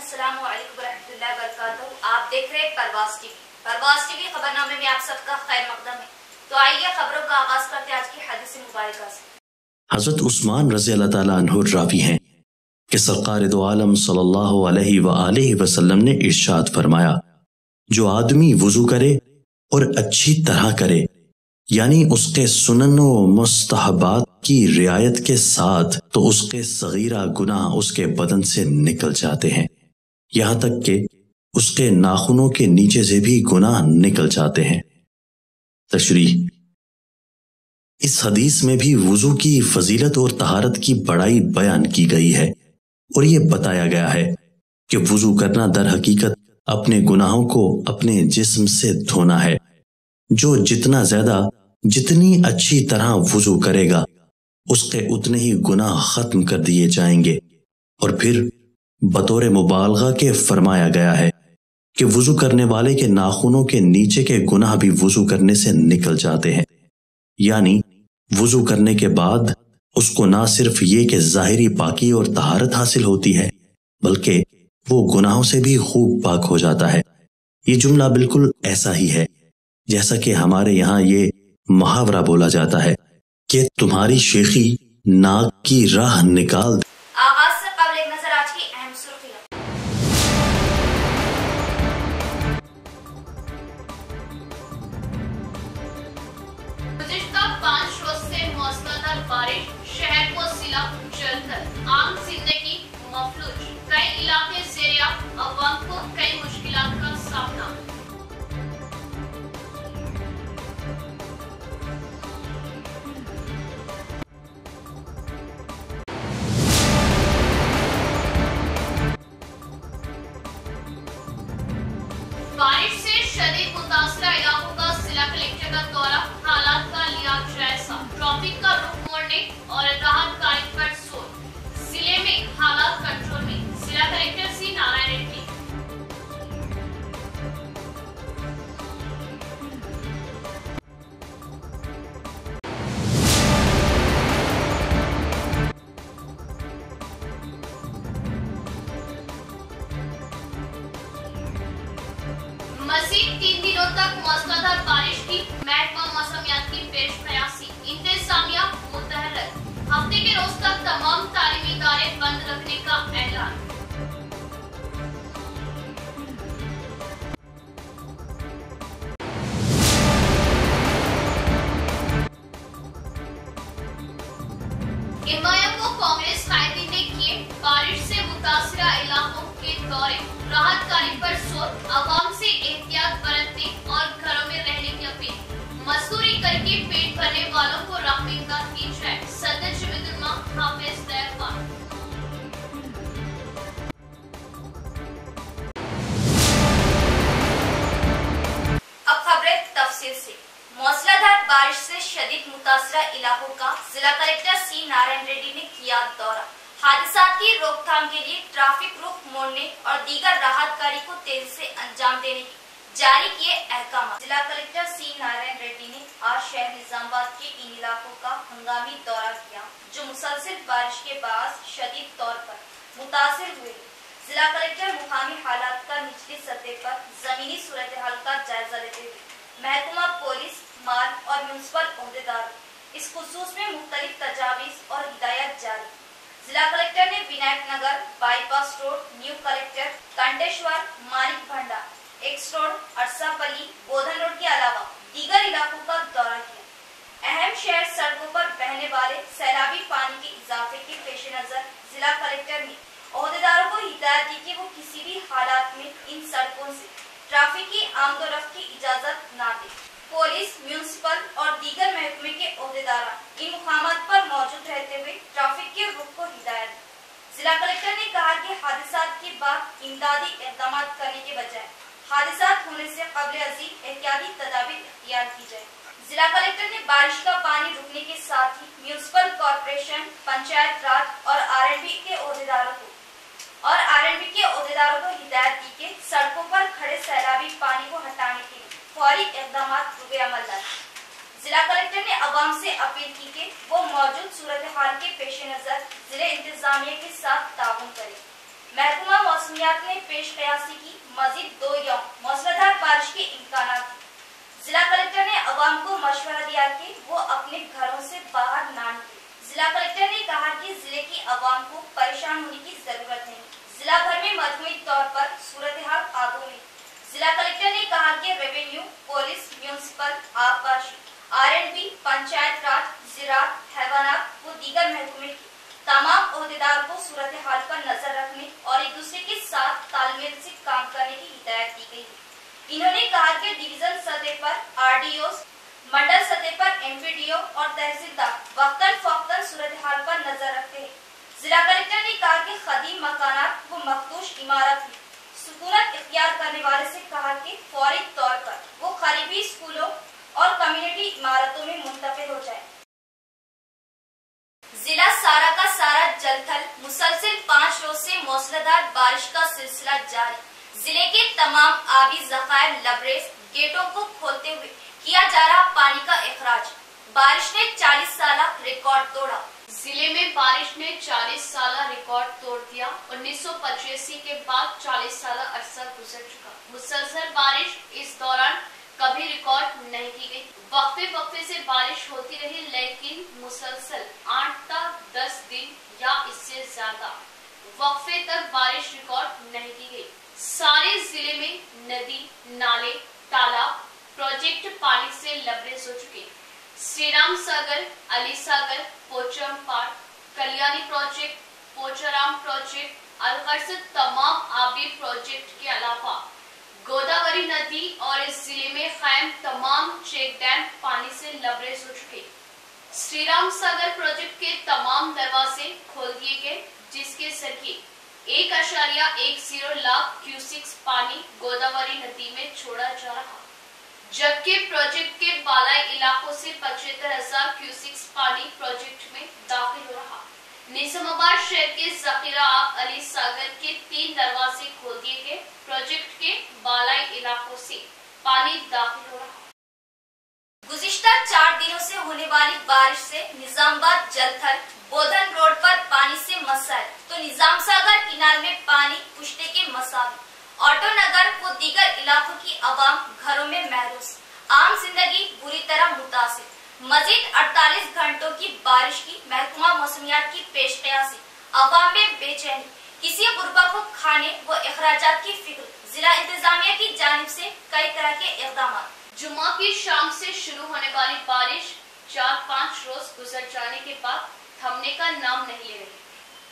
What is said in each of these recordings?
अस्सलाम वालेकुम रहमतुल्लाहि वबरकातुहू। आप देख रहे हैं परवाज़ टीवी। परवाज़ टीवी खबरनामे में आप सबका खैर मकदम है। तो आइए खबरों का आगाज करते हैं आज की हदीस मुबारका से। हजरत उस्मान रज़ी अल्लाह ताला अन्हु रावी हैं कि सरकार दो आलम सल्लल्लाहु अलैहि वसल्लम ने इरशाद फरमाया, जो आदमी वुजू करे और अच्छी तरह करे, यानी उसके सुनन व मुस्तहबात की रियायत के साथ, तो उसके सगीरा गुनाह उसके बदन से निकल जाते हैं, यहाँ तक कि उसके नाखूनों के नीचे से भी गुनाह निकल जाते हैं। तशरीह: इस हदीस में भी वुजू की फजीलत और तहारत की बड़ाई बयान की गई है और ये बताया गया है कि वुजू करना दर हकीकत अपने गुनाहों को अपने जिस्म से धोना है। जो जितनी अच्छी तरह वुजू करेगा, उसके उतने ही गुनाह खत्म कर दिए जाएंगे। और फिर बतौर मुबालगा के फरमाया गया है कि वुजू करने वाले के नाखूनों के नीचे के गुनाह भी वुजू करने से निकल जाते हैं, यानी वुजू करने के बाद उसको ना सिर्फ ये कि ज़ाहिरी पाकी और तहारत हासिल होती है, बल्कि वो गुनाहों से भी खूब पाक हो जाता है। ये जुमला बिल्कुल ऐसा ही है जैसा कि हमारे यहाँ ये मुहावरा बोला जाता है कि तुम्हारी शेखी नाक की राह निकाल दे। आगाज से कबल एक नजर आज की अहम सुर्खियां। गुज़िश्ता 5 रोज से मौसलाधार बारिश, शहर को सिला जलकर आम जिंदगी मफलूज, कई इलाके ज़ेरिया, अवाम को कई मुश्किलात का सामना। बारिश से शदीद मुतासरा इलाकों का जिला कलेक्टर का दौरा, हालात का लिया जायजा, ट्रैफिक का रुख मोड़ने और राहत कार्य पर जोर। जिले में हालात कंट्रोल में, जिला कलेक्टर सी नारायण रेड्डी। मज़ीद 3 दिनों तक मौसलाधार बारिश की महकमा मौसमियात की पेश कयासी, इंतजामिया मुतहर्रिक, हफ्ते के रोज तक तमाम तालीमी इदारे बंद रखने का ऐलान। एमआईएम को कांग्रेस कायदीन ने किए बारिश से मुतासरा इलाकों के दौरे, राहत कार्य पर जोर, आवाम से एहतियात बरतने और घरों में रहने की अपील। मजदूरी करके पेट भरने वालों को राह इमदाद की जाए, सदर जमीयतुल उलमा हाफिज दैफान। अब खबरें तफसील से। मौसलाधार बारिश से शदीद मुतासरा इलाकों का जिला कलेक्टर सी नारायण रेड्डी ने किया दौरा। हादसात की रोकथाम के लिए ट्रैफिक रुख मोड़ने और दीगर राहत कार्य को तेजी से अंजाम देने की जारी किए अहकाम। जिला कलेक्टर सी नारायण रेड्डी ने आज शहर निजामाबाद के इन इलाकों का हंगामी दौरा किया जो मुसलसल बारिश के बाद शदीद तौर पर मुतासिर हुए। जिला कलेक्टर मुकामी हालात का निचली सतह पर जमीनी सूरत हाल का जायजा लेते हुए महकमा पुलिस, माल और म्युनिसिपल ओहदेदारों इस खुसूस में मुख्तलिफ तजावीज और हिदायत जारी। जिला कलेक्टर ने Vinayak Nagar, bypass road, new collector, Kanteshwar, Manik Bhanda, X road, Arsapalli, Bodhan road के अलावा दीगर इलाकों का दौरा किया। अहम शहर सड़कों पर बहने वाले सैलाबी पानी के इजाफे के पेश नजर जिला कलेक्टर ने ओहदेदारों को हिदायत दी कि वो किसी भी हालात में इन सड़कों से ट्रैफिक की आमदोरफ्त की इजाजत न दे। पुलिस, म्युनिसिपल और दीगर महकमे के ओहदेदार इन मुकामात पर मौजूद रहते हुए ट्रैफिक के रुख को हिदायत दी। जिला कलेक्टर ने कहा कि हादसात के बाद इमदादी इक़दाम करने के बजाय हादसात होने से कबल अज़ीम एहतियाती तदाबीर इख्तियार की जाए। जिला कलेक्टर ने बारिश का पानी रुकने के साथ ही म्युनिसिपल कॉर्पोरेशन, पंचायत राज और आरएनबी के ओहदेदारों को हिदायत दी कि सड़कों पर खड़े सैलाबी पानी को हटाने के लिए फौरी इक़दाम रुपए अमल लाए। जिला कलेक्टर ने अवाम से अपील की कि वो मौजूद सूरत हाल के पेश नजर जिले इंतजामिया के साथ ताउन करें। महकमा मौसमियात ने पेश कयासी की मजीद 2 यौम मूसलाधार बारिश के इम्कानात। जिला कलेक्टर ने अवाम को मशवरा दिया कि वो अपने घरों से बाहर ना निकले। जिला कलेक्टर ने कहा कि जिले की अवाम को परेशान होने की जरूरत नहीं। जिला भर में मजमूई तौर पर सूरत हाल काबू में। जिला कलेक्टर ने कहा कि रेवेन्यू, पुलिस, म्यूनिसिपल, आबकारी, R&B, पंचायत राज, ज़राअत, हैवानात व दीगर महकमे की तमाम ओहदेदार को सूरत हाल पर नजर रखने और एक दूसरे के साथ तालमेल से काम करने की हिदायत दी गई है। इन्होंने कहा कि डिवीजन सतह पर RDOs, मंडल सतह पर MPDO और तहसीलदार वक्तन फौक्तन सूरत हाल पर नजर रखते हैं। जिला कलेक्टर ने कहा कि खदीम मकानात व मखदूश इमारत में सुकूनत इख्तियार करने वाले से कहा कि फौरी तौर पर वो करीबी स्कूलों और कम्युनिटी इमारतों में मुंतकिल हो जाए। जिला सारा का सारा जलथल मुसलसल 5 रोज से मूसलाधार बारिश का सिलसिला जारी। जिले के तमाम आबी ज़खायर लबरेज गेटों को खोलते हुए किया जा रहा पानी का इखराज। बारिश ने 40 साला रिकॉर्ड तोड़ा। जिले में बारिश ने 40 साला रिकॉर्ड तोड़ दिया। 1985 के बाद 40 साला अरसा गुजर चुका। मुसलसल बारिश इस दौरान कभी रिकॉर्ड नहीं की गई। वक्फे वक्फे से बारिश होती रही, लेकिन मुसलसल 8-10 दिन या इससे ज्यादा वक्फे तक बारिश रिकॉर्ड नहीं की गई। सारे जिले में नदी, नाले, तालाब, प्रोजेक्ट पानी से लबरेज हो चुके। श्रीराम सागर, अली सागर, पोचमपाड़, कल्याणी प्रोजेक्ट, पोचाराम प्रोजेक्ट, अलगर्स तमाम आबी प्रोजेक्ट के अलावा गोदावरी नदी और इस जिले में कायम तमाम चेक डैम पानी से लबरेज हो चुके। श्रीराम सागर प्रोजेक्ट के तमाम दरवाजे खोल दिए गए, जिसके जरिए 1.10 लाख क्यूसिक्स पानी गोदावरी नदी में छोड़ा जा रहा, जबकि प्रोजेक्ट के बालाई इलाकों से 75,000 क्यूसिक्स पानी प्रोजेक्ट में दाखिल हो रहा। निजामाबाद शहर के जखीरा अली सागर के 3 दरवाजे खोल दिए गए। प्रोजेक्ट के बालाई इलाकों से पानी दाखिल हो रहा। गुज़िश्ता 4 दिनों से होने वाली बारिश से निजामाबाद जलथल बोधन रोड पर पानी से मसाइल, तो निजाम सागर किनार में पानी पुश्ते के मसाइल। ऑटो नगर व दीगर इलाकों की आवाम घरों में महरूस, आम जिंदगी बुरी तरह मुतासिर। मजीद 48 घंटों की बारिश की महकमा मौसमियात की पेशकयासी, आवाम में बेचैनी, किसी गुरबा को खाने व अखराजात की फिक्र। जिला इंतजामिया की जानिब से कई तरह के इक़दाम। जुमा की शाम से शुरू होने वाली बारिश 4-5 रोज गुजर जाने के बाद थमने का नाम नहीं ले रही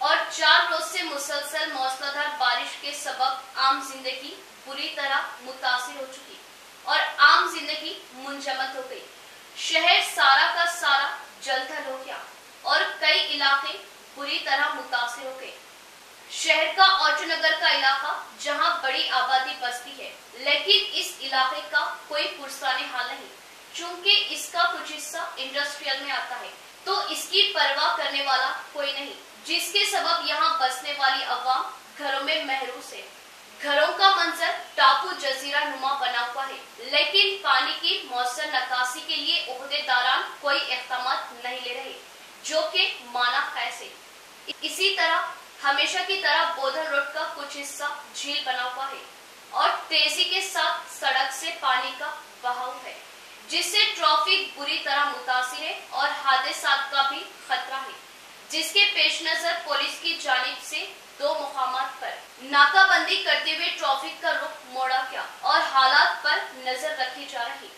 और 4 रोज से मुसलसल मूसलाधार बारिश के सबब आम जिंदगी बुरी तरह मुतासिर हो चुकी और आम जिंदगी मुंजमद हो गई। शहर सारा का सारा जलथल हो गया और कई इलाके बुरी तरह मुतासिर हो गए। शहर का ऑटो नगर का इलाका जहां बड़ी आबादी बसती है, लेकिन इस इलाके का कोई पुरसाने हाल नहीं, चूंकि इसका कुछ हिस्सा इंडस्ट्रियल में आता है, तो इसकी परवाह करने वाला कोई नहीं, जिसके सबब यहाँ बसने वाली अवाम घरों में महरूस है। घरों का मंजर टापू जजीरा नुमा बना हुआ है, लेकिन पानी की मौसर नकासी के लिए ओहदेदारान कोई इक़दाम नहीं ले रहे, जो कि माना खैस है। इसी तरह हमेशा की तरह बोधन रोड का कुछ हिस्सा झील बना हुआ है और तेजी के साथ सड़क से पानी का बहाव है, जिससे ट्रैफिक बुरी तरह मुतासिर है और हादसात का भी खतरा है, जिसके पेश नजर पुलिस की जानिब से 2 मुकामात पर नाकाबंदी करते हुए ट्रैफिक का रुख मोड़ा गया और हालात पर नजर रखी जा रही।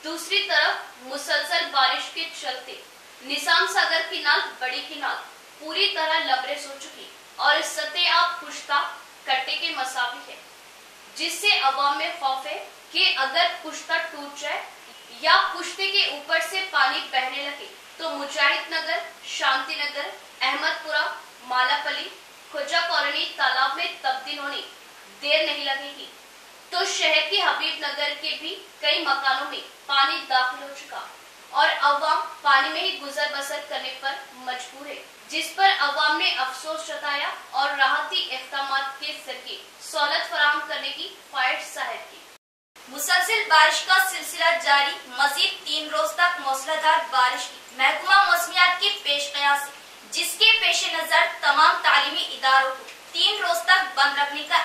दूसरी तरफ मुसलसल बारिश के चलते निजाम सागर किनाल बड़ी किनाल पूरी तरह लबरेज हो चुकी और सतह आब पुश्ता कट्टे के मसाफी है, जिससे अवाम में खौफ है कि अगर पुश्ता टूट जाए या पुश्ते के ऊपर से पानी बहने लगे तो मुजाहिद नगर, शांति नगर, अहमदपुरा, मालापली, खुजा कॉलोनी तालाब में तब्दील होने देर नहीं लगेगी। तो शहर के हबीब नगर के भी कई मकानों में पानी दाखिल हो चुका और अवाम पानी में ही गुजर बसर करने पर मजबूर है, जिस पर अवाम ने अफसोस जताया और राहती इक़दामात के जरिए सहूलत फराहम करने की ख्वाहिश जाहिर की। मुसलसल बारिश का सिलसिला जारी। मजीद 3 रोज तक मूसलाधार बारिश की महकमा मौसमियात की पेशकयासी, जिसके पेश नजर तमाम तालीमी इदारों को 3 रोज तक बंद रखने का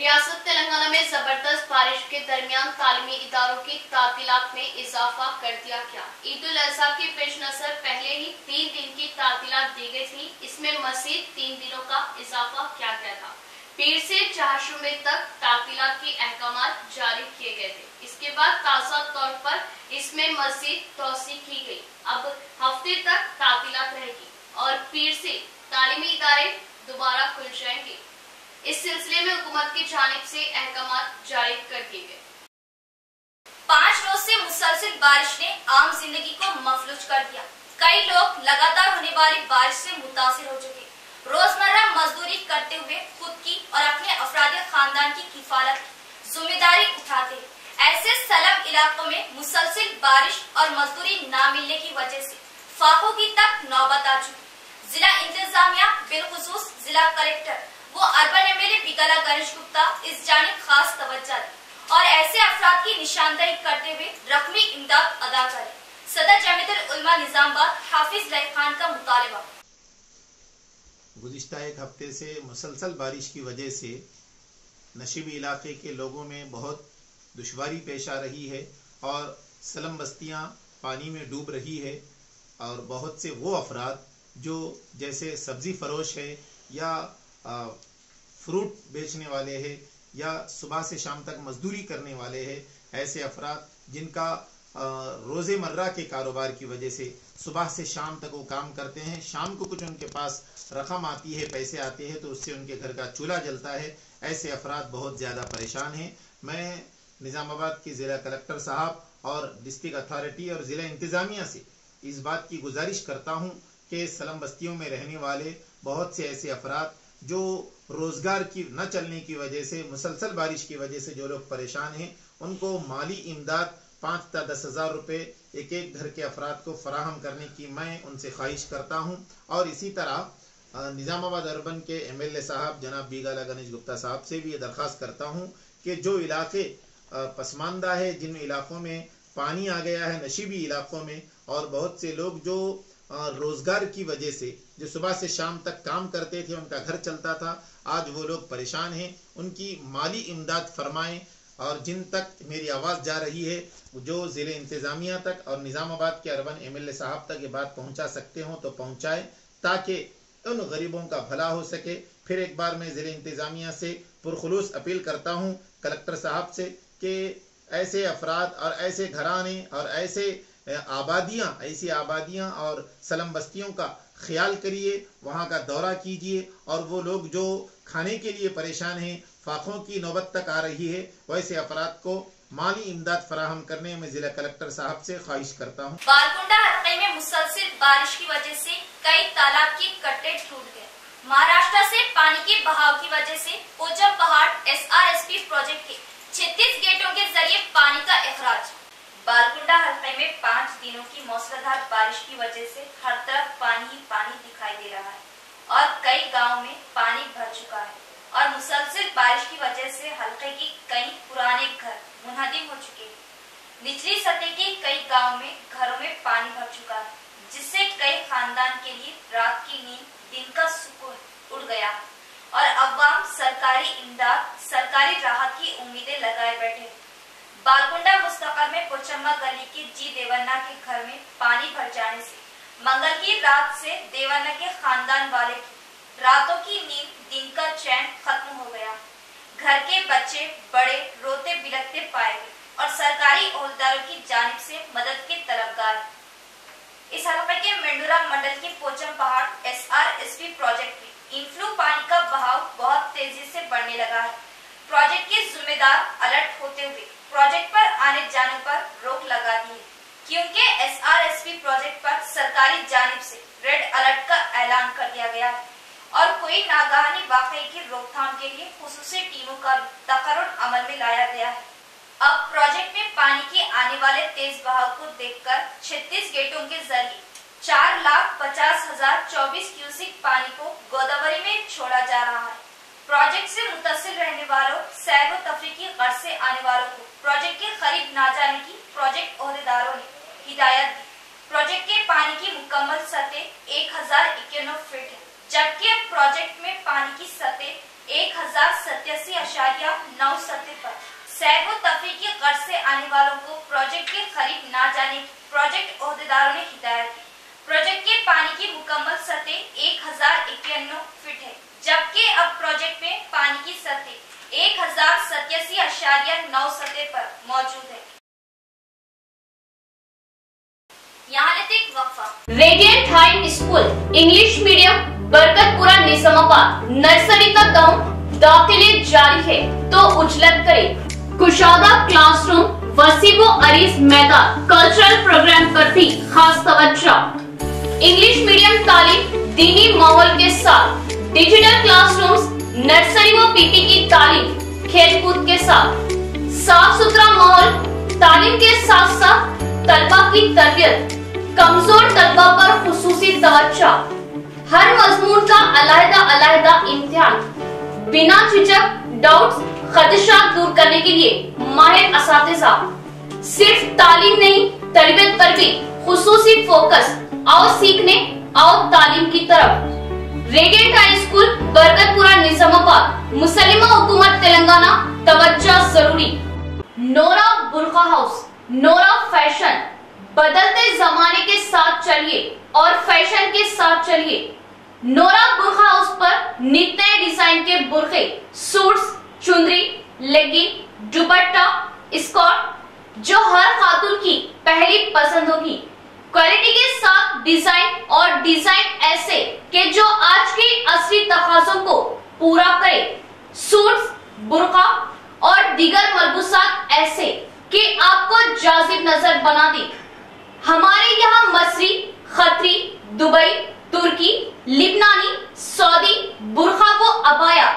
ریاست تلنگانہ میں زبردست بارش کے درمیان تعلیمی اداروں کی تعطیلات میں اضافہ کر دیا گیا۔ عید الاضحیٰ کے پیش نظر پہلے ہی 3 دن کی تعطیلات دی گئی تھی، اس میں مزید 3 دنوں کا اضافہ کیا گیا تھا۔ پیر سے چہارشنبے تک تعطیلات کے احکامات جاری کیے گئے تھے، اس کے بعد تازہ طور پر اس میں مزید توسیع کی گئی۔ اب ہفتے تک تعطیلات رہے گی اور پیر سے تعلیمی ادارے دوبارہ کھل جائیں گے۔ اس سلسلے میں حکومت کی جانب سے احکامات جاری کر دیے گئے۔ 5 روز سے مسلسل بارش نے عام زندگی کو مفلوج کر دیا۔ کئی لوگ لگاتار ہونے والی بارش سے متاثر ہو چکے، روزمرہ مزدوری کرتے ہوئے خود کی اور اپنے افراد خاندان کی کفالت کی ذمہ داری اٹھاتے ہیں۔ ایسے سلم علاقوں میں مسلسل بارش اور مزدوری نہ ملنے کی وجہ سے فاقوں کی تک نوبت آ چکی۔ ضلع انتظامیہ بالخصوص ضلع کلیکٹر وہ اربن MLA بیگالا گنیش گپتا اس جانب خاص توجہ دی اور ایسے افراد کی نشاندہی کرتے ہوئے رقمی امداد ادا کرے۔ صدر جمعیت العلماء نظام آباد حافظ لائق خان کا مطالبہ۔ گزشتہ ایک ہفتے سے مسلسل بارش کی وجہ سے نشیبی علاقے کے لوگوں میں بہت دشواری پیش آ رہی ہے اور سلم بستیاں پانی میں ڈوب رہی ہے، اور بہت سے وہ افراد جو جیسے سبزی فروش ہے یا فروٹ بیچنے والے ہیں یا صبح سے شام تک مزدوری کرنے والے ہیں، ایسے افراد جن کا روز مرہ کے کاروبار کی وجہ سے صبح سے شام تک وہ کام کرتے ہیں، شام کو کچھ ان کے پاس رقم آتی ہے، پیسے آتے ہیں تو اس سے ان کے گھر کا چولہا جلتا ہے، ایسے افراد بہت زیادہ پریشان ہیں۔ میں نظام آباد کے ضلع کلکٹر صاحب اور ڈسٹرکٹ اتھارٹی اور ضلع انتظامیہ سے اس بات کی گزارش کرتا ہوں کہ سلم بستیوں میں رہنے والے بہت سے ایسے افراد جو روزگار کی نہ چلنے کی وجہ سے، مسلسل بارش کی وجہ سے جو لوگ پریشان ہیں، ان کو مالی امداد 5 تا 10 ہزار روپے ایک ایک گھر کے افراد کو فراہم کرنے کی میں ان سے خواہش کرتا ہوں۔ اور اسی طرح نظام آباد اربن کے MLA صاحب جناب بیگالا گنیش گپتا صاحب سے بھی یہ درخواست کرتا ہوں کہ جو علاقے پسماندہ ہے، جن علاقوں میں پانی آ گیا ہے، نشیبی علاقوں میں، اور بہت سے لوگ جو روزگار کی وجہ سے جو صبح سے شام تک کام کرتے تھے، ان کا گھر چلتا تھا، آج وہ لوگ پریشان ہیں، ان کی مالی امداد فرمائیں۔ اور جن تک میری آواز جا رہی ہے، جو ضلع انتظامیہ تک اور نظام آباد کے اربن MLA صاحب تک یہ بات پہنچا سکتے ہوں تو پہنچائیں، تاکہ ان غریبوں کا بھلا ہو سکے۔ پھر ایک بار میں ضلع انتظامیہ سے پرخلوص اپیل کرتا ہوں کلکٹر صاحب سے کہ ایسے افراد اور ایسے گھرانے اور ایسی آبادیاں اور سلم بستیوں کا خیال کریے، وہاں کا دورہ کیجیے، اور وہ لوگ جو کھانے کے لیے پریشان ہیں، فاقوں کی نوبت تک آ رہی ہے، ویسے افراد کو مالی امداد فراہم کرنے میں ضلع کلکٹر صاحب سے خواہش کرتا ہوں۔ بالکنڈا حلقے میں مسلسل بارش کی وجہ سے کئی تالاب کے کٹے ٹوٹ گئے۔ مہاراشٹر سے پانی کے بہاؤ کی وجہ سے پوچم پہاڑ SRSP پروجیکٹ کے 36 گیٹوں کے ذریعے پانی کا اخراج۔ بالکنڈا حلقے میں 5 دنوں کی موسلادھار بارش کی وجہ سے ہر طرف پانی ہی پانی دکھائی دے رہا ہے اور کئی گاؤں میں پانی بھر چکا ہے، اور مسلسل بارش کی وجہ سے حلقے کے کئی پرانے گھر منہدم ہو چکے ہیں۔ نچلی سطح کے کئی گاؤں میں گھروں میں پانی بھر چکا ہے، جس سے کئی خاندان کے لیے رات کی نیند، دن کا سکون اڑ گیا اور عوام سرکاری امداد، سرکاری راحت کی امیدیں لگائے بیٹھے۔ بالکنڈا مستقل میں پوچمبا گلی کے دیونا کے گھر میں پانی بھر جانے سے منگل کی رات سے دیونا کے خاندان والے کی راتوں کی نیند، دن کا چین ختم ہو گیا۔ گھر کے بچے بڑے روتے بلکتے پائے گئے اور سرکاری عہدیداروں کی جانب سے مدد کے طلبگار۔ اس حلقے کے مینڈورا منڈل کے پوچم پہاڑ SRSP پروجیکٹ میں انفلو پانی کا بہاؤ بہت تیزی سے بڑھنے لگا ہے۔ پروجیکٹ کے ذمہ دار الرٹ ہوتے ہوئے پروجیکٹ پر آنے جانے پر روک لگا دی ہے، کیونکہ SRSP پروجیکٹ پر سرکاری جانب سے ریڈ الرٹ کا اعلان کر دیا گیا ہے اور کوئی ناگہانی واقعے کی روک تھام کے لیے خصوصی ٹیموں کا تقرر عمل میں لایا گیا ہے۔ اب پروجیکٹ میں پانی کے آنے والے تیز بہاؤ کو دیکھ کر 36 گیٹوں کے ذریعے 4,50,024 کیوسک پانی کو گوداوری میں چھوڑا جا رہا ہے۔ پروجیکٹ سے متصل رہنے والوں، سیر و تفریح کی غرض سے آنے والوں کو پروجیکٹ کے قریب نہ جانے کی پروجیکٹ عہدیداروں نے ہدایت دی۔ پروجیکٹ کے پانی کی مکمل سطح 1091 فٹ ہے، جبکہ پروجیکٹ میں پانی کی سطح 1087.9 पर सैर व तफरीह की गर्ज से आने वालों को प्रोजेक्ट के करीब न जाने की प्रोजेक्ट ओहदेदारों ने हिदायत दी। प्रोजेक्ट के पानी की मुकम्मल सतह 1091 फीट है, जबकि अब प्रोजेक्ट में पानी की सतह 1087.9 सतह पर मौजूद है। यहाँ लेते एक वक्फा। Radiant High School English medium Barkatpura Nizamabad nursery का दाम दाखिले जारी है तो उजलत करे। कुशादा क्लासरूम, वसीबो अरीज मैदान, कल्चरल प्रोग्राम पर भी खास तवज्जो। इंग्लिश मीडियम तालीम दीनी माहौल के साथ, डिजिटल क्लासरूम्स, नर्सरी व पीपी की तालीम खेलकूद के साथ, साफ सुथरा माहौल, तालीम के साथ साथ तलबा की तरबियत, कमजोर तलबा पर खुसूसी तवज्जो, हर मजमून का अलहदा इम्तिहान, बिना झिझक डाउट्स खदशात दूर करने के लिए माहिर असातिज़ा, सिर्फ तालीम नहीं तरबियत पर भी खुसूसी फोकस। आओ सीखने, आओ तालीम की तरफ। Radiant High School Barkatpura Nizamabad, मुसलिमा हुकूमत तेलंगाना, तवज्जो जरूरी। नोरा बुर्का हाउस, नोरा फैशन, बदलते जमाने के साथ चलिए और फैशन के साथ चलिए। नोरा बुर्का हाउस पर नित नए डिजाइन के बुर्के, सूट्स, चुंदरी, लेगिंग, दुपट्टा, स्कर्ट जो हर खातून की पहली पसंद होगी। क्वालिटी के साथ डिजाइन और डिजाइन ऐसे कि जो आज की असली तकाज़ों को पूरा करे। सूट्स, बुर्का और दीगर मलबूसात ऐसे कि आपको जाजिब नजर बना दे। हमारे यहाँ मसरी, खतरी, दुबई, तुर्की, लिबनानी, सऊदी बुर्का व अबाया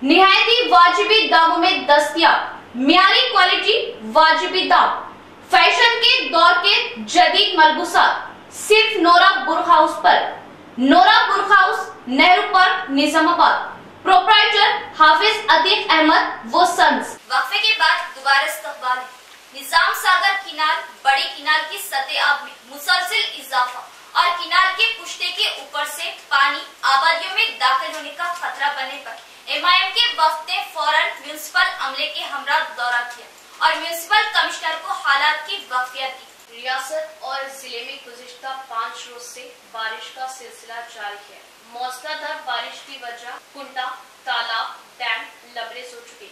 निहायती वाजिबी दामों में दस्तयाब। मियारी क्वालिटी, वाजिबी दाम, फैशन के दौर के जदीद मलबूसात सिर्फ नोरा बुर्का हाउस पर। Nora Burqa House, Nehru Park, Nizamabad. Proprietor Hafiz Atiq Ahmed वो सन्स। वक्फे के बाद दोबारा इस्तकबाल। निजाम सागर किनार, बड़ी किनार की सतह आब में मुसलसल इजाफा और किनार के पुश्ते के ऊपर से पानी आबादियों में दाखिल होने का खतरा बनने पर एमआईएम के वफ्द ने फौरन म्युनिसिपल अमले के हमरा दौरा किया और म्युनिसिपल कमिश्नर को हालात की वाकिफियत दी। रियासत और जिले में गुज़िश्ता 5 रोज से बारिश का सिलसिला जारी है। मौसलाधार बारिश की वजह कुंडा, तालाब, डैम लबरेज हो चुके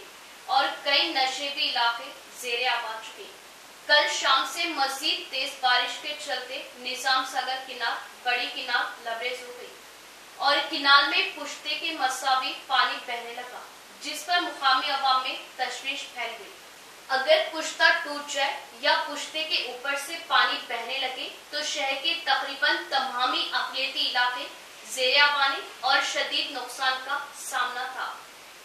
और कई नशेबी इलाके ज़ेरे आबाद चुके। कल शाम से मजीद तेज बारिश के चलते निजाम सागर किनार, बड़ी किनार लबरेज हो गई और किनाल में पुश्ते के मसावी पानी बहने लगा, जिस पर मुकामी अवाम में तशवीश फैल गई। अगर पुश्ता टूट जाए या पुश्ते के ऊपर से पानी बहने लगे तो शहर के तकरीबन तमामी अक़लियती इलाके ज़ेरे आबादी और शदीद नुकसान का सामना था।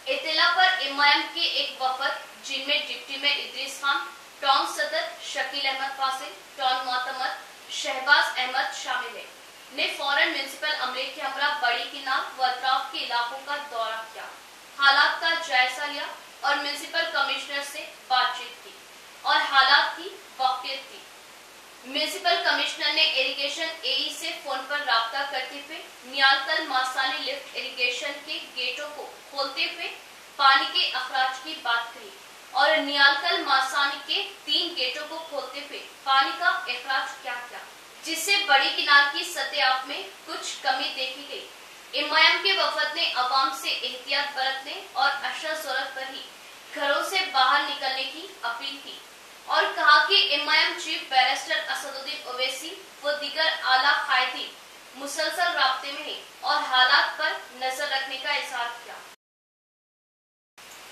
इत्तला पर एमआईएम के एक वफद जिनमें deputy mayor Idris Khan, town सदर शकील अहमद फासिल, टाउन मोतमद शहबाज अहमद शामिल है, ने फौरन म्युनिसिपल अमले के हमरा बड़ी किनार व अतराफ के इलाकों का दौरा किया, हालात का जायजा लिया और म्युनिसिपल कमिश्नर से बातचीत की और हालात की वाकिफियत की। म्युनिसिपल कमिश्नर ने इरिगेशन एई से फोन पर राब्ता करते हुए नियालकल मासानी लिफ्ट इरिगेशन के गेटों को खोलते हुए पानी के अखराज की बात कही और नियालकल मासानी के 3 गेटों को खोलते हुए पानी का अखराज क्या किया, जिससे बड़ी किनार की सतह में कुछ कमी देखी गई। एमआईएम के वफद ने अवाम से एहतियात बरतने और अशर ज़रूरत पर ही घरों से बाहर निकलने की अपील की और कहा कि MIM chief barrister Asaduddin Owaisi व दीगर आला कायदी मुसलसल राब्ते में है और हालात पर नजर रखने का इज़हार किया।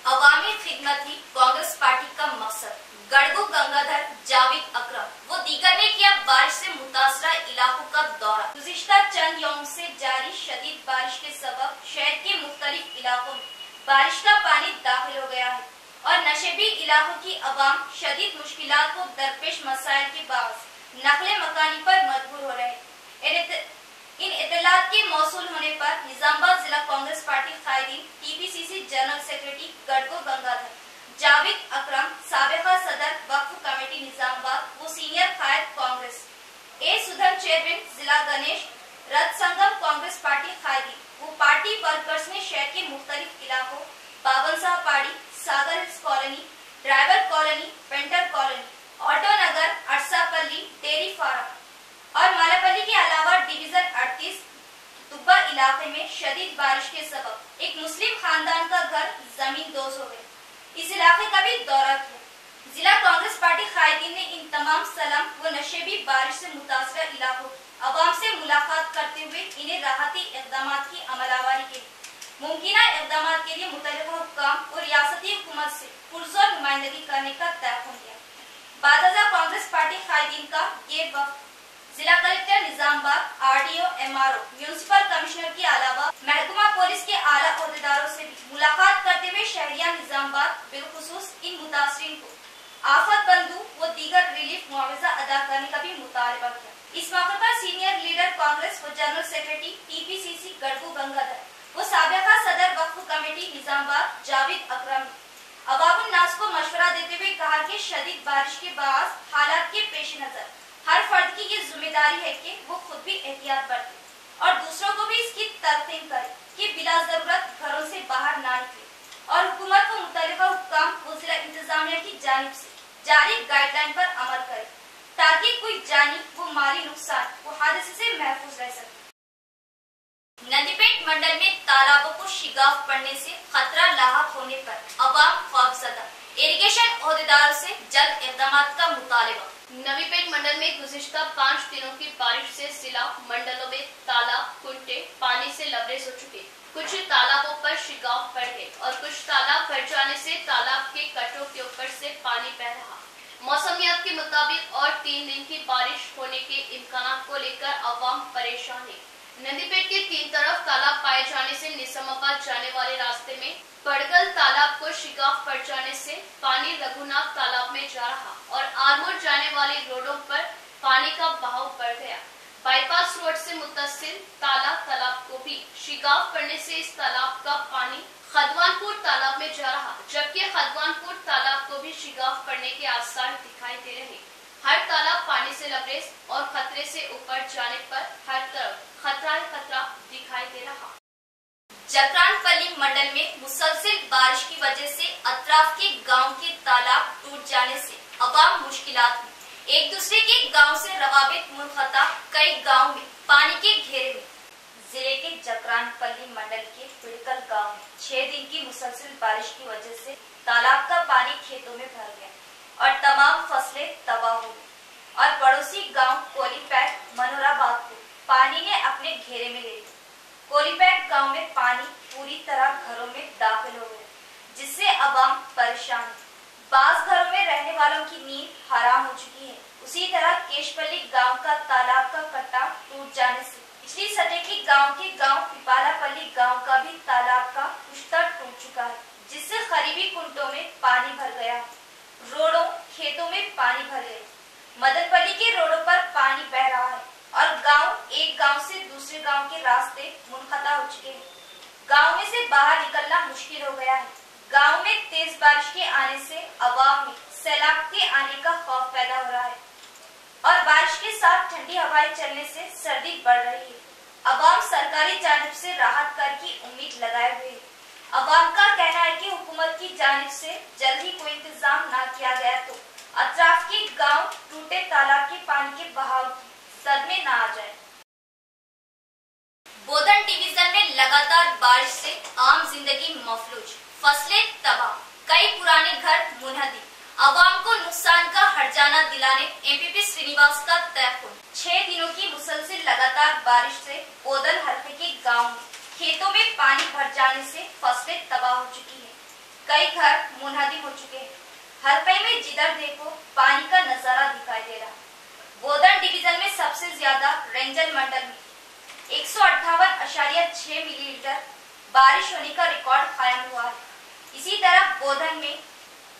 अवामी खिदमत ही कांग्रेस पार्टी का मकसद। गढ़गो गंगाधर, जावेद अकरम वो दीगर ने किया बारिश से मुतासरा इलाकों का दौरा। गुज़िश्ता चंद यौम से जारी शदीद बारिश के सबब शहर के मुख्तलिफ इलाकों में बारिश का पानी दाखिल हो गया है और नशेबी इलाकों की अवाम शदीद मुश्किलात को दरपेश मसाइल के बावजूद नकले मकानी पर मजबूर हो रहे हैं। इन इत्तलात के मौसूल होने पर निजामाबाद जिला कांग्रेस पार्टी कायदीन TPCC general secretary Gadugu Gangadhar, Javed Akram साबिका सदर वक्फ कमेटी निजामाबाद वो सीनियर कायद कांग्रेस, ए सुधन चेयरमैन जिला गणेश रथ संगम कांग्रेस पार्टी कायदीन वो पार्टी पार्टी वर्कर्स ने शहर के मुख्तलिफ इलाकों Baban Sahab Pahadi, Sagar hills colony, driver colony, painter colony, auto Nagar, Arsapalli, dairy farm और मालापल्ली के अलावा डिवीजन 38 दुब्बा इलाके में शदीद बारिश के सबब एक मुस्लिम खानदान का घर जमीन दोज हो गई। इस इलाके का भी दौरा किया। जिला कांग्रेस पार्टी कायदीन ने इन तमाम सलम व नशेबी बारिश से मुतासरा इलाकों अवाम से मुलाकात करते हुए इन्हें राहती इक़दाम की अमलावरी के मुमकिना इक़दाम के लिए मुतल्लिक़ा हुक्काम और रियासती हुकूमत से पुरज़ोर नुमाइंदगी करने का तयक़ुन किया। बादशाह कांग्रेस पार्टी कायदीन का ये वक्त जिला collector Nizamabad, RDO, MRO, municipal commissioner के अलावा महकमा पुलिस के आला ओहदेदारों से भी मुलाकात करते हुए शहरिया निजामाबाद बिलखुसूस इन मुतासरीन को आफत बंधु व दीगर रिलीफ मुआवजा अदा करने का भी मुतालबा किया। इस मौके पर सीनियर लीडर कांग्रेस व जनरल सेक्रेटरी TPCC गढ़बू गंगाधर व साबिका सदर वक्फ कमेटी निजामाबाद जावेद अकरम ने अवामुन नास को मशवरा देते हुए कहा कि शदीद बारिश के बाद हालात के पेश नजर हर फर्द की ये जिम्मेदारी है कि वो खुद भी एहतियात बरते और दूसरों को भी इसकी तलकीन करे कि बिला जरूरत घरों से बाहर ना निकले और हुकूमत को मुतल्लिक़ा हुक्काम व जिला इंतजामिया की जानिब से जारी गाइडलाइन पर अमल करे ताकि कोई जानी व माली नुकसान व हादसे से महफूज रह सके। नंदीपेट मंडल में तालाबों को शिगाफ पड़ने से खतरा लाहक होने पर अवाम खौफजदा, इरिगेशन ओहदेदारों से जल्द इक़दाम का मुतालबा। नवीपेट मंडल में गुज़िश्ता 5 दिनों की बारिश से जिला मंडलों में तालाब कुंटे पानी से लबरेज हो चुके। कुछ तालाबों पर शिगाफ पड़ गए और कुछ तालाब भर जाने से तालाब के कटों के ऊपर से पानी बह रहा। मौसमियात के मुताबिक और 3 दिन की बारिश होने के इम्कानात को लेकर अवाम परेशान है। नंदीपेट के 3 तरफ तालाब पाए जाने से निजामाबाद जाने वाले रास्ते में पड़गल तालाब को शिगाफ पड़ जाने से पानी रघुनाथ तालाब में जा रहा और आरमोर जाने वाली रोडों पर पानी का बहाव बढ़ गया। बाईपास रोड से मुत्तसिल तालाब को भी शिगाफ पड़ने से इस तालाब का पानी खदवानपुर तालाब में जा रहा, जबकि खदवानपुर तालाब को भी शिगाफ पड़ने के आसार दिखाई दे रहे। हर तालाब पानी से लबरेज और खतरे से ऊपर जाने पर हर तरफ खतरा दिखाई दे रहा। जकरानपल्ली मंडल में मुसलसल बारिश की वजह से अतराफ के गांव के तालाब टूट जाने से अवाम मुश्किलात में, एक दूसरे के गांव से रवाबित मुनक़ता, कई गांव में पानी के घेरे में। जिले के जकरानपल्ली मंडल के पिड़कल गांव में 6 दिन की मुसलसल बारिश की वजह से तालाब का पानी खेतों में भर गया और तमाम फसलें तबाह हो गई और पड़ोसी गांव कोलीपैट मनोराबाद को पानी ने अपने घेरे में ले लिया। कोलीपैट गांव में पानी पूरी तरह घरों में दाखिल हो गया, जिससे अवाम परेशान है। बास घरों में रहने वालों की नींद हराम हो चुकी है। उसी तरह केशपल्ली गांव का तालाब का कट्टा टूट जाने से पिछली सटे की गांव के गांव पिपालापल्ली गांव का भी तालाब का पुश्ता टूट चुका है, जिससे करीबी कुंटों में पानी भर गया। रोडों खेतों में पानी भर गए। मदनपल्ली के रोडों पर पानी बह रहा है और एक गांव से दूसरे गांव के रास्ते मुनक़ता हो चुके हैं। गांव में से बाहर निकलना मुश्किल हो गया है। गांव में तेज बारिश के आने से अवाम में सैलाब के आने का खौफ पैदा हो रहा है और बारिश के साथ ठंडी हवाएं चलने से सर्दी बढ़ रही है। अवाम सरकारी जानिब से राहत कर की उम्मीद लगाए हुए है। अवाम का कहना है कि हुकूमत की जानिब से जल्द ही कोई इंतजाम न किया गया तो अतराफ के गांव टूटे तालाब के पानी के बहाव की सदमे न आ जाए। बोधन डिवीजन में लगातार बारिश से आम जिंदगी मफलूज, फसलें तबाह, कई पुराने घर मुनहदिम। अवाम को नुकसान का हर्जाना दिलाने MPP श्रीनिवास का तयक़ुन। 6 दिनों की मुसलसल लगातार बारिश से बोधन हल्के के गांव में खेतों में पानी भर जाने से फसलें तबाह हो चुकी हैं। कई घर मुनहदिम हो चुके हैं। हल्के में जिधर देखो पानी का नजारा दिखाई दे रहा। बोधन डिवीजन में सबसे ज्यादा रेंजल मंडल में 158.6 मिलीलीटर बारिश होने का रिकॉर्ड कायम हुआ है। इसी तरह बोधन में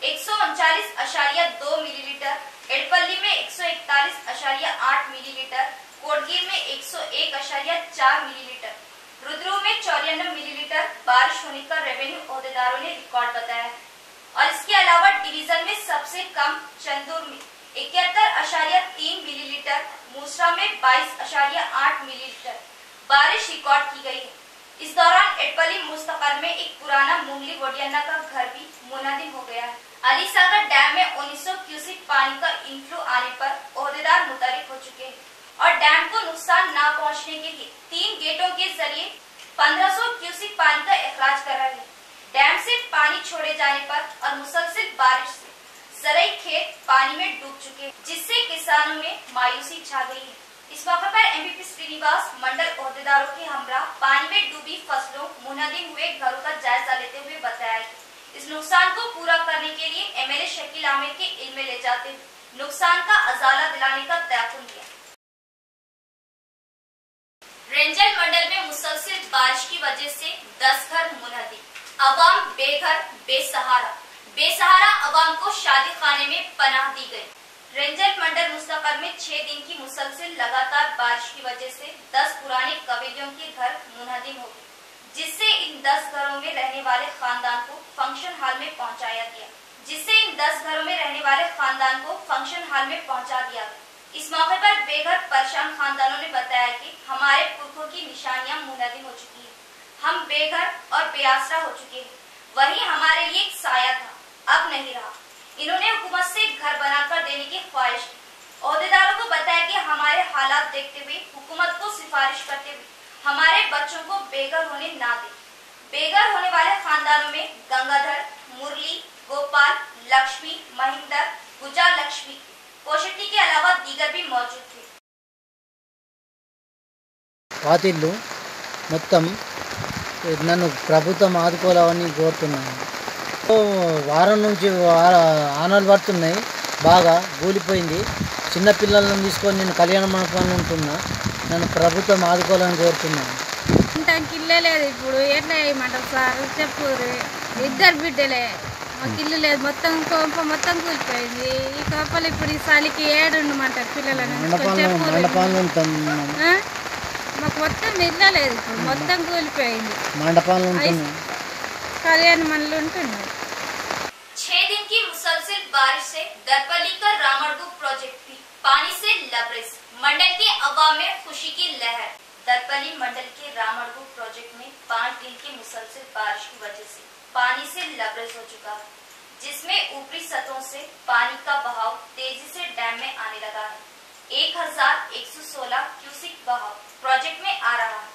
139.2 मिलीलीटर, एडपल्ली में 141.8 मिलीलीटर, कोटगीर में 101.4 मिलीलीटर, रुद्रू में 94 मिलीलीटर बारिश होने का रेवेन्यू ओहदेदारों ने रिकॉर्ड बताया है। और इसके अलावा डिवीजन में सबसे कम चंदूर में 71.3 मिलीलीटर, मूसरा में 22.8 मिलीलीटर बारिश रिकॉर्ड की गई है। इस दौरान एटपली मुस्तकर में एक पुराना मुंगली वडियाना का घर भी मुनहदिम हो गया है। अली सागर डैम में 1900 क्यूसेक पानी का इनफ्लो आने पर ओहदेदार मुतरिक हो चुके हैं और डैम को नुकसान न पहुंचने के लिए 3 गेटों के जरिए 1500 क्यूसेक पानी का इखराज कर रहे हैं। डैम से पानी छोड़े जाने पर और मुसलसल बारिश से ज़राई खेत पानी में डूब चुके हैं, जिससे किसानों में मायूसी छा गई है। इस मौके पर एमपी श्रीनिवास मंडल ओहदेदारों के हमरा पानी में डूबी फसलों, मुनहदिम हुए घरों का जायजा लेते हुए बताया कि इस नुकसान को पूरा करने के लिए एमएलए शकील अहमद के इल्म में ले जाते हुए नुकसान का अजाला दिलाने का तयक्कुन किया। रेंजल मंडल में मुसलसल बारिश की वजह से 10 घर मुनहदिम, अवाम बेघर बेसहारा अवाम को शादी खाने में पनाह दी गई। रेंजल मंडल मुस्तकर में 6 दिन की मुसलसल लगातार बारिश की वजह से 10 पुराने कबीलियों के घर मुनहदिम हो गए, जिससे इन 10 घरों में रहने वाले खानदान को फंक्शन हॉल में पहुंचा दिया गया। इस मौके पर बेघर परेशान खानदानों ने बताया कि हमारे पुरखों की निशानियां मुनहदिम हो चुकी है, हम बेघर और बेआसरा हो चुके हैं, वही हमारे लिए एक साया था, अब नहीं रहा। इन्होंने हुकूमत से घर बनाकर देने की ख्वाहिश की। ओहदेदारों को बताया कि हमारे हालात देखते हुए हुकूमत को सिफारिश करते हुए हमारे बच्चों को बेघर होने ना दे। बेघर होने वाले खानदानों में गंगाधर, मुरली, गोपाल, लक्ष्मी, महिंदर, गुजा लक्ष्मी, कोशेट्टी के अलावा दीगर भी मौजूद थे। వాటిల్లు మొత్తం నన్ను ప్రభుత్వం ఆదుకోవాలని కోరుతున్నాను. వారం నుంచి ఆనలు పడుతున్నాయి, బాగా కూలిపోయింది. చిన్నపిల్లలను తీసుకొని నేను కళ్యాణ మండపంలో ఉంటున్నా, నన్ను ప్రభుత్వం ఆదుకోవాలని కోరుతున్నాను. ఇంటానికి ఇల్లే లేదు, ఇప్పుడు ఎట్లా వేయమంటారు సార్ చెప్పుర్రి. 2 బిడ్డలే, మాకు ఇల్లు లేదు, మొత్తం కూలిపోయింది. ఈ కప్పలు ఇప్పుడు ఈ చలికి ఏడుండమంటారు పిల్లలను. మండపంలో ఉంటాం, మాకు మొత్తం ఇల్లు లేదు, ఇప్పుడు మొత్తం కూలిపోయింది. మండపంలో ఉంటున్నాం, కళ్యాణ మండలి ఉంటున్నాం. 6 दिन की मुसलसल बारिश से दरपली का रामड़गु प्रोजेक्ट भी पानी से लबरेज, मंडल के अवाम में खुशी की लहर। दरपली मंडल के रामड़गु प्रोजेक्ट में 5 दिन की मुसलसल बारिश की वजह से पानी से लबरेज हो चुका है, जिसमें ऊपरी सतहों से पानी का बहाव तेजी से डैम में आने लगा है। 1116 क्यूसेक बहाव प्रोजेक्ट में आ रहा है।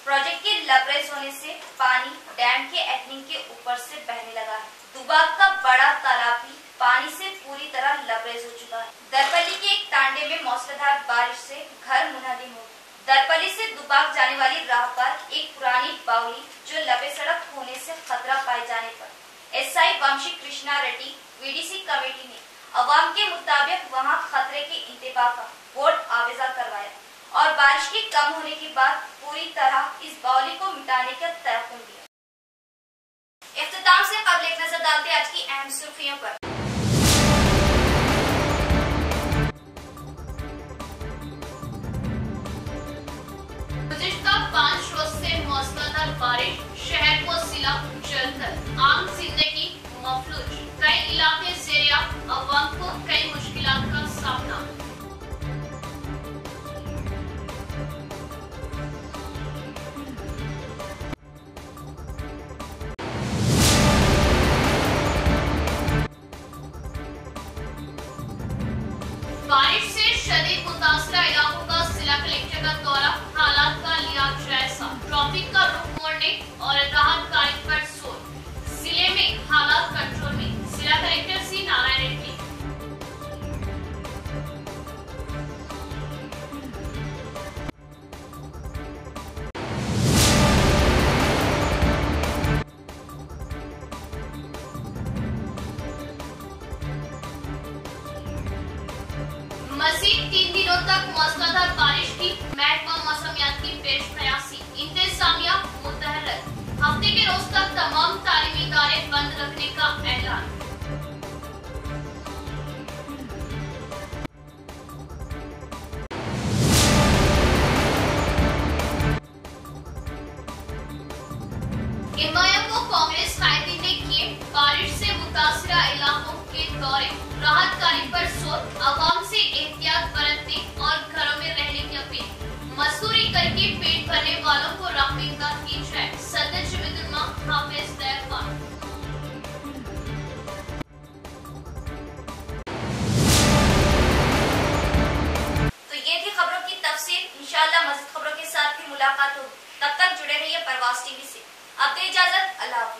प्रोजेक्ट के लबरेज होने से पानी डैम के एटनिंग के ऊपर से बहने लगा है। दुबाग का बड़ा तालाब भी पानी से पूरी तरह लबरेज हो चुका है। दरपली के एक तांडे में मौसलाधार बारिश से घर मुनहदिम हो गए। दरपली से दुबाग जाने वाली राह पर एक पुरानी बावली जो लबे सड़क होने से खतरा पाए जाने पर एसआई वंशी कृष्णा रेड्डी वीडीसी कमेटी ने अवाम के मुताबिक वहां खतरे के इंतबा का बोर्ड आवेजा करवाया और बारिश के कम होने के बाद पूरी तरह इस बावली को मिटाने का तयक्कुन दिया। इख्तिताम से कबल एक नजर डालते आज की अहम सुर्खियों पर। गुज़िश्ता 5 रोज से मौसलाधार बारिश, शहर को सिला जलकर, आम जिंदगी मफलूज, कई इलाके ज़ेरिया, अवाम को कई मुश्किलात का सामना। बारिश से शदीद मुतासरा इलाकों का जिला कलेक्टर का दौरा, हालात का लिया जायजा, ट्रैफिक का रुख मोड़ने और राहत कार्य पर जोर। जिले में हालात कंट्रोल में, जिला कलेक्टर सी नारायण रेड्डी। मजीद 3 दिनों तक मौसलाधार बारिश की महकमा मौसमियात की पेश कयासी, इंतजामिया मुतहर्रिक, हफ्ते के रोज तक तमाम तालीमी इदारे बंद रखने का ऐलान। एमआईएम को कांग्रेस कायदीन ने किए बारिश से मुतासरा इलाकों के दौरे, राहत कार्य पर जोर, अवाम से एहतियात बरतने और घरों में रहने की अपील। मजदूरी करके पेट भरने वालों को राहत का की जाए। सदर जमीदुल्लाह हाफिज तैयबान। तो ये थी खबरों की तफसील। इंशाअल्लाह मज़ीद खबरों के साथ भी मुलाकात होगी। तब तक जुड़े रहिए परवाज़ टीवी से। अब दे इजाजत, अल्लाह हाफ़िज़।